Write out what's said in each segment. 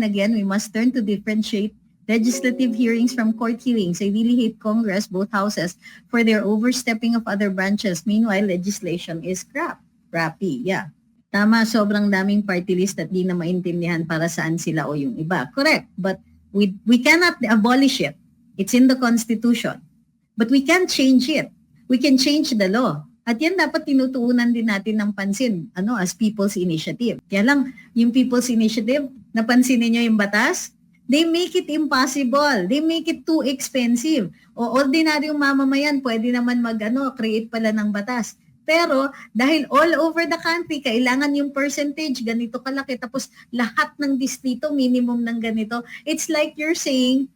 and again, we must learn to differentiate legislative hearings from court hearings. I really hate Congress, both houses, for their overstepping of other branches. Meanwhile, legislation is crappy. Yeah. Tama, sobrang daming party list at di na maintindihan para saan sila o yung iba. Correct. But we cannot abolish it. It's in the Constitution. But we can't change it. We can change the law. At yan dapat tinutuunan din natin ng pansin, as People's Initiative. Kaya lang, yung People's Initiative, napansin niyo yung batas? They make it impossible. They make it too expensive. O ordinaryong mamamayan, pwede naman create pala ng batas. Pero dahil all over the country, kailangan yung percentage, ganito kalaki, tapos lahat ng distrito, minimum ng ganito. It's like you're saying,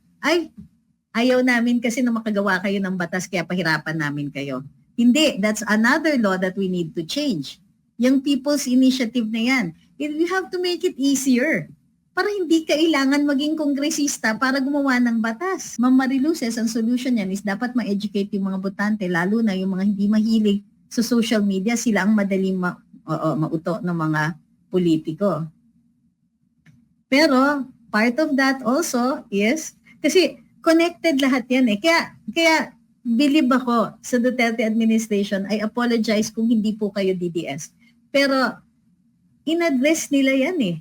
ayaw namin kasi na makagawa kayo ng batas, kaya pahirapan namin kayo. Hindi, that's another law that we need to change. Yung People's Initiative na yan, we have to make it easier para hindi kailangan maging kongresista para gumawa ng batas. Ma'am Mariluces, ang solution yan is dapat ma-educate yung mga botante, lalo na yung mga hindi mahilig sa social media, sila ang madaling mauto ng mga politiko. Pero part of that also is, kasi connected lahat yan eh. Kaya believe ako sa Duterte administration, I apologize kung hindi po kayo DDS. Pero in-address nila yan eh.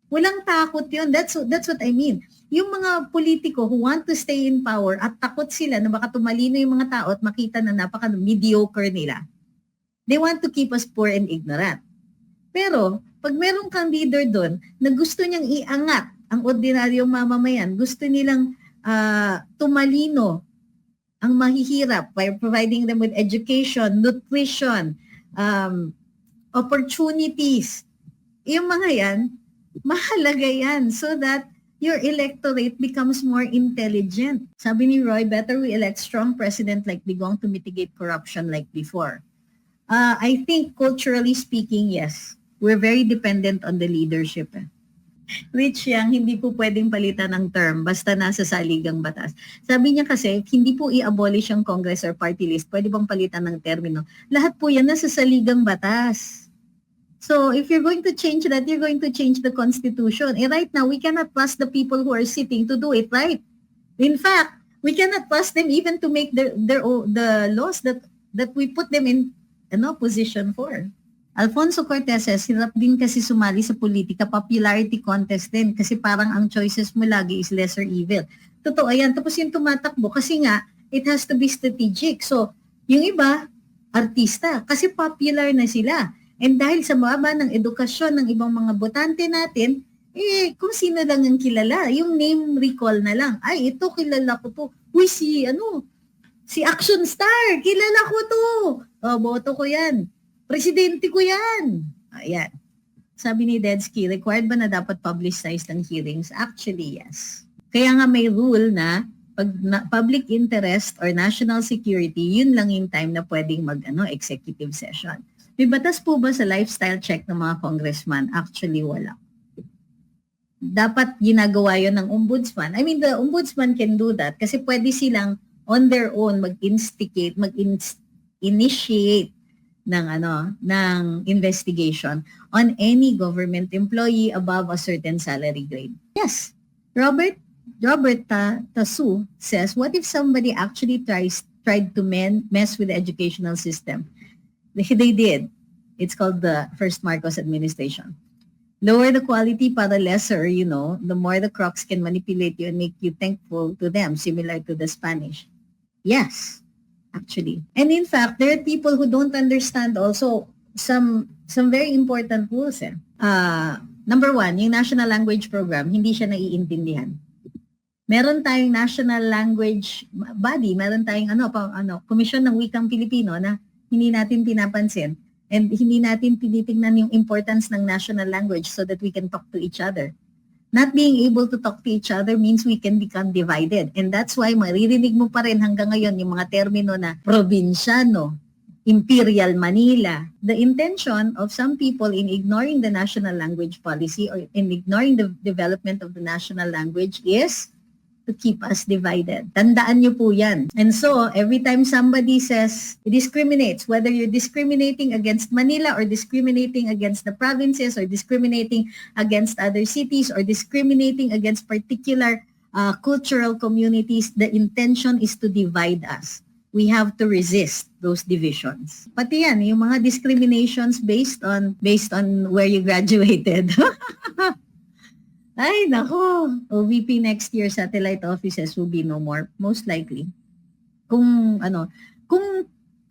Walang takot yun. That's what I mean. Yung mga politiko who want to stay in power at takot sila na baka tumalino yung mga tao at makita na napaka-mediocre nila. They want to keep us poor and ignorant. Pero pag meron kang leader doon na gusto niyang iangat ang ordinaryong mamamayan, gusto nilang tumalino ang mahihirap by providing them with education, nutrition, opportunities. Yung mga yan, mahalaga yan so that your electorate becomes more intelligent. Sabi ni Roy, better we elect strong president like Digong to mitigate corruption like before. I think culturally speaking, yes. We're very dependent on the leadership. Rich Yang, hindi po pwedeng palitan ng term basta nasa saligang batas. Sabi niya kasi, hindi po i-abolish ang Congress or party list. Pwede bang palitan ng termino? Lahat po yan nasa saligang batas. So, if you're going to change that, you're going to change the Constitution. Right now, we cannot trust the people who are sitting to do it right. In fact, we cannot trust them even to make the laws that we put them in position for. Alfonso Cortez says, hirap din kasi sumali sa politika, popularity contest din kasi parang ang choices mo lagi is lesser evil. Totoo yan. Tapos yung tumatakbo kasi nga, it has to be strategic. So, yung iba, artista, kasi popular na sila. And dahil sa baba ng edukasyon ng ibang mga botante natin, kung sino lang ang kilala, yung name recall na lang. Ay, ito, kilala ko to. Uy, si Action Star, kilala ko to. Boto ko yan. Presidente ko yan. Ayan. Sabi ni Dedsky, required ba na dapat publicized ang hearings? Actually, yes. Kaya nga may rule na pag public interest or national security, yun lang yung time na pwedeng executive session. May batas po ba sa lifestyle check ng mga congressman? Actually, wala. Dapat ginagawa yun ng ombudsman. I mean, the ombudsman can do that kasi pwede silang on their own mag-initiate ng investigation on any government employee above a certain salary grade. Yes. Robert Tasu says, what if somebody actually tried to mess with the educational system? They did. It's called the first Marcos administration. Lower the quality para lesser, the more the crooks can manipulate you and make you thankful to them, similar to the Spanish. Yes. Actually. And in fact, there are people who don't understand also some very important rules. Number one, yung national language program, hindi siya naiintindihan. Meron tayong national language body, meron tayong komisyon ng wikang Pilipino na hindi natin pinapansin and hindi natin tinitingnan yung importance ng national language so that we can talk to each other. Not being able to talk to each other means we can become divided. And that's why maririnig mo pa rin hanggang ngayon yung mga termino na probinsyano, Imperial Manila. The intention of some people in ignoring the national language policy or in ignoring the development of the national language is to keep us divided. Tandaan niyo po yan. And so, every time somebody says, discriminates, whether you're discriminating against Manila or discriminating against the provinces or discriminating against other cities or discriminating against particular cultural communities, the intention is to divide us. We have to resist those divisions. Pati yan, yung mga discriminations based on where you graduated. Ay, nako. OVP next year, satellite offices will be no more, most likely. Kung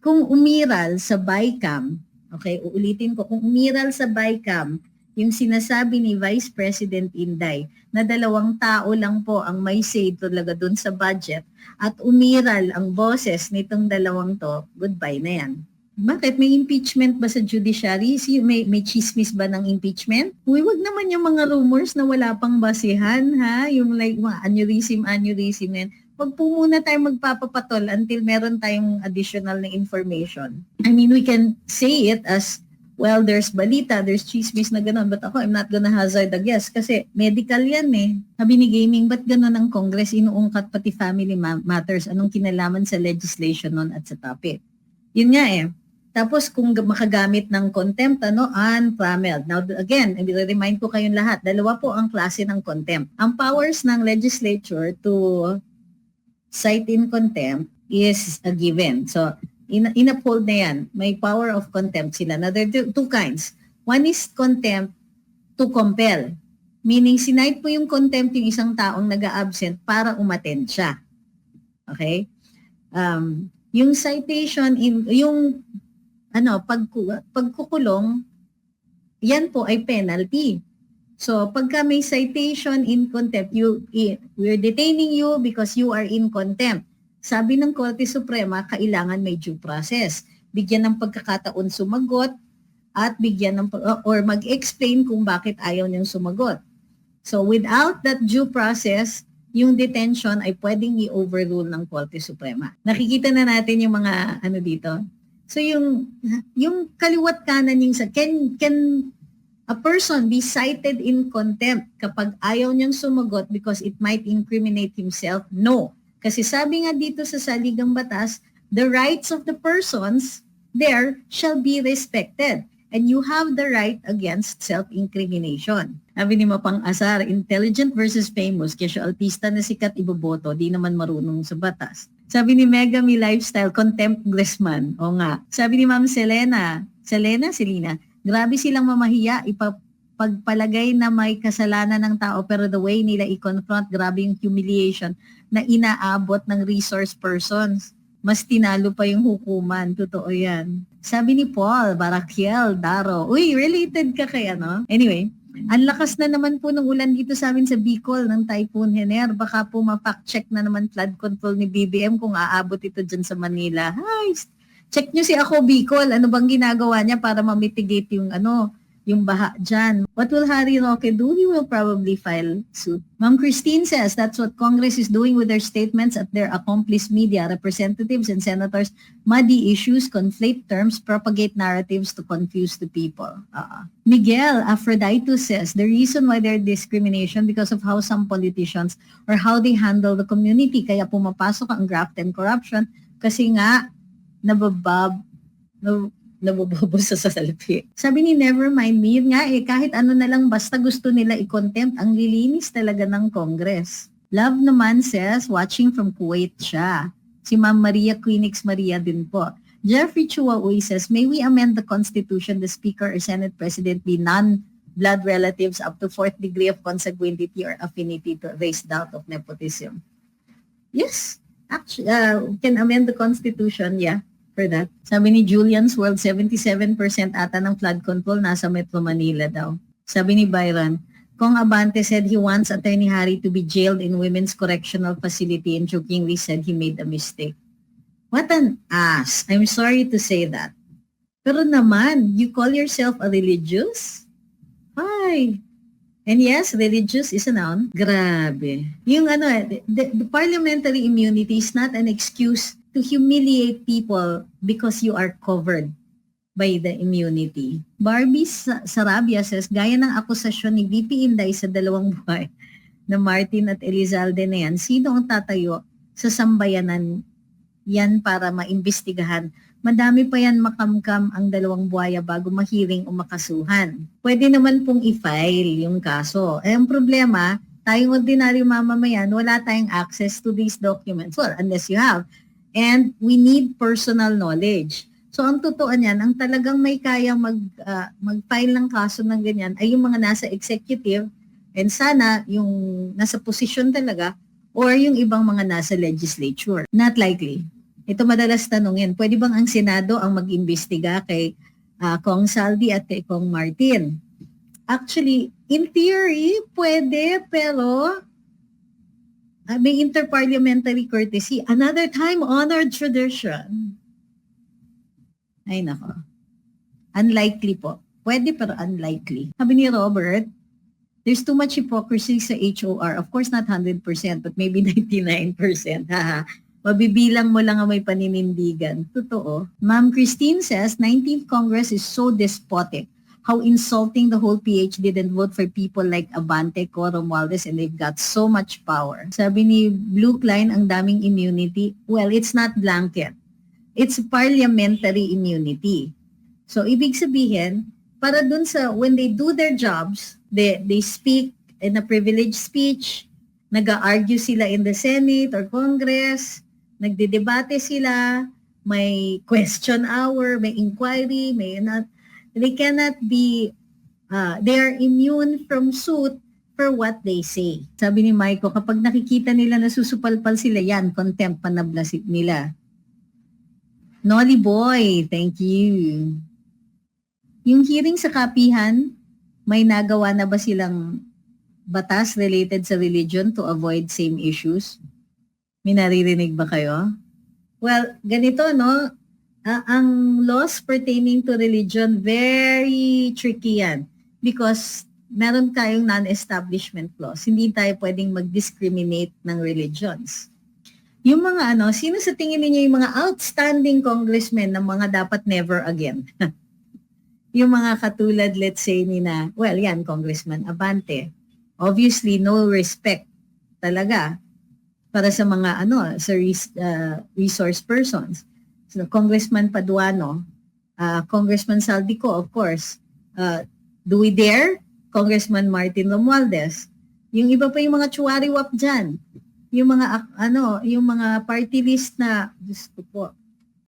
umiral sa BICAM, okay, uulitin ko, kung umiral sa BICAM, yung sinasabi ni Vice President Inday, na 2 tao lang po ang may say talaga dun sa budget, at umiral ang boses nitong 2 to, goodbye na yan. Bakit? May impeachment ba sa judiciary? May chismis ba ng impeachment? Wag naman yung mga rumors na wala pang basihan, ha? Yung like mga aneurysm yan. Wag po muna tayo magpapapatol until meron tayong additional na information. I mean, we can say it as, well, there's balita, there's chismis na gano'n, but ako, I'm not gonna hazard a guess kasi medical yan eh. Sabi ni Gaming, ba't gano'n ang Congress inuungkat pati family matters? Anong kinalaman sa legislation nun at sa topic? Yun nga eh. Tapos kung makagamit ng contempt, unprammeled. Now again, i-remind ko kayong lahat, 2 po ang klase ng contempt. Ang powers ng legislature to cite in contempt is a given. So, in-uphold na yan. May power of contempt sila. Now, there are 2 kinds. One is contempt to compel. Meaning, sinite po yung contempt yung isang taong nag-a-absent para umattend siya. Okay? Yung citation, yung pagkukulong, yan po ay penalty. So, pagka may citation in contempt, we're detaining you because you are in contempt. Sabi ng Korte Suprema, kailangan may due process. Bigyan ng pagkakataon sumagot at bigyan or mag-explain kung bakit ayaw niyang sumagot. So, without that due process, yung detention ay pwedeng i-overrule ng Korte Suprema. Nakikita na natin yung mga dito. So yung kaliwat kanan yung can a person be cited in contempt kapag ayaw niyang sumagot because it might incriminate himself? No. Kasi sabi nga dito sa saligang batas, the rights of the persons there shall be respected and you have the right against self-incrimination. Sabi ni Mapang Asar, intelligent versus famous, kesyo artista na sikat iboboto, di naman marunong sa batas. Sabi ni Megami Lifestyle, contempt Griezmann. O nga. Sabi ni Ma'am Selena, grabe silang mamahiya, pagpalagay na may kasalanan ng tao pero the way nila i-confront, grabe yung humiliation na inaabot ng resource persons. Mas tinalo pa yung hukuman. Totoo yan. Sabi ni Paul, Barakiel, Daro. Uy, related ka kay Anyway, ang lakas na naman po ng ulan dito sa amin sa Bicol ng Typhoon Hener. Baka po ma-fact-check na naman flood control ni BBM kung aabot ito dyan sa Manila. Hi, check nyo si Ako Bicol. Ano bang ginagawa niya para ma-mitigate yung baha dyan? What will Harry Roque do? He will probably file suit. Ma'am Christine says that's what Congress is doing with their statements at their accomplice media. Representatives and senators muddy issues, conflate terms, propagate narratives to confuse the people. Miguel Aphrodite says the reason why there's discrimination because of how some politicians or how they handle the community. Kaya pumapasok ang graft and corruption kasi nga nabobobo sa salapi. Sabi ni Nevermind Me, yun nga kahit ano na lang basta gusto nila i-contempt, ang lilinis talaga ng Congress. Love naman says, watching from Kuwait siya. Si Ma'am Maria Queenix Maria din po. Jeffrey Chuaoy says, may we amend the Constitution, the Speaker or Senate President be non-blood relatives up to 4th degree of consanguinity or affinity to raise doubt of nepotism. Yes, actually, can amend the Constitution, yeah. For that. Sabi ni Julian's World, 77% ata ng flood control nasa Metro Manila daw. Sabi ni Byron, Kong Abante said he wants Attorney Harry to be jailed in Women's Correctional Facility and jokingly said he made a mistake. What an ass. I'm sorry to say that. Pero naman, you call yourself a religious? Why? And yes, religious is a noun. Grabe. Yung the parliamentary immunity is not an excuse to humiliate people because you are covered by the immunity. Barbie Sarabia says, gaya ng akusasyon ni VP Inday sa 2 buhay, na Martin at Elizalde na yan, sino ang tatayo sa sambayanan yan para maimbestigahan? Madami pa yan makamkam ang dalawang buhaya bago mahiring o makasuhan. Pwede naman pong i-file yung kaso. Eh, ang problema, tayong ordinaryo mamamayan, wala tayong access to these documents. Well, unless you have. And we need personal knowledge. So, ang totoo niyan, ang talagang may kayang mag-file ng kaso ng ganyan ay yung mga nasa executive and sana yung nasa posisyon talaga or yung ibang mga nasa legislature. Not likely. Ito madalas tanungin, pwede bang ang Senado ang mag-imbestiga kay Kong Saldi at kay Kong Martin? Actually, in theory, pwede, pero may interparliamentary courtesy. Another time-honored tradition. Ay nako. Unlikely po. Pwede pero unlikely. Sabi ni Robert, there's too much hypocrisy sa HOR. Of course, not 100%, but maybe 99%. Haha. Mabibilang mo lang ang may paninindigan. Totoo. Ma'am Christine says, 19th Congress is so despotic. How insulting the whole PH didn't vote for people like Abante, Coro Romualdez, and they've got so much power. Sabi ni Blue Klein, ang daming immunity. Well, it's not blanket. It's parliamentary immunity. So, ibig sabihin, para dun sa, when they do their jobs, they speak in a privileged speech, nag-argue sila in the Senate or Congress, nagdedebate sila, may question hour, may inquiry, they cannot be, they are immune from suit for what they say. Sabi ni Maiko, kapag nakikita nila na susupalpal sila, yan, contempt panabla nila. Nolly Boy, thank you. Yung hearing sa kapihan, may nagawa na ba silang batas related sa religion to avoid same issues? May naririnig ba kayo? Well, ganito, no? Ang laws pertaining to religion, very tricky yan. Because meron tayong non-establishment clause. Hindi tayo pwedeng mag-discriminate ng religions. Yung mga sino sa tingin niyo yung mga outstanding congressmen na mga dapat never again? Yung mga katulad, let's say, Congressman Abante. Obviously, no respect talaga para sa mga resource persons. So, Congressman Paduano, Congressman Saldico, of course. Do we dare? Congressman Martin Romualdez. Yung iba pa yung mga chuwari-wap dyan. Yung mga, yung mga party list na, Diyos ko po,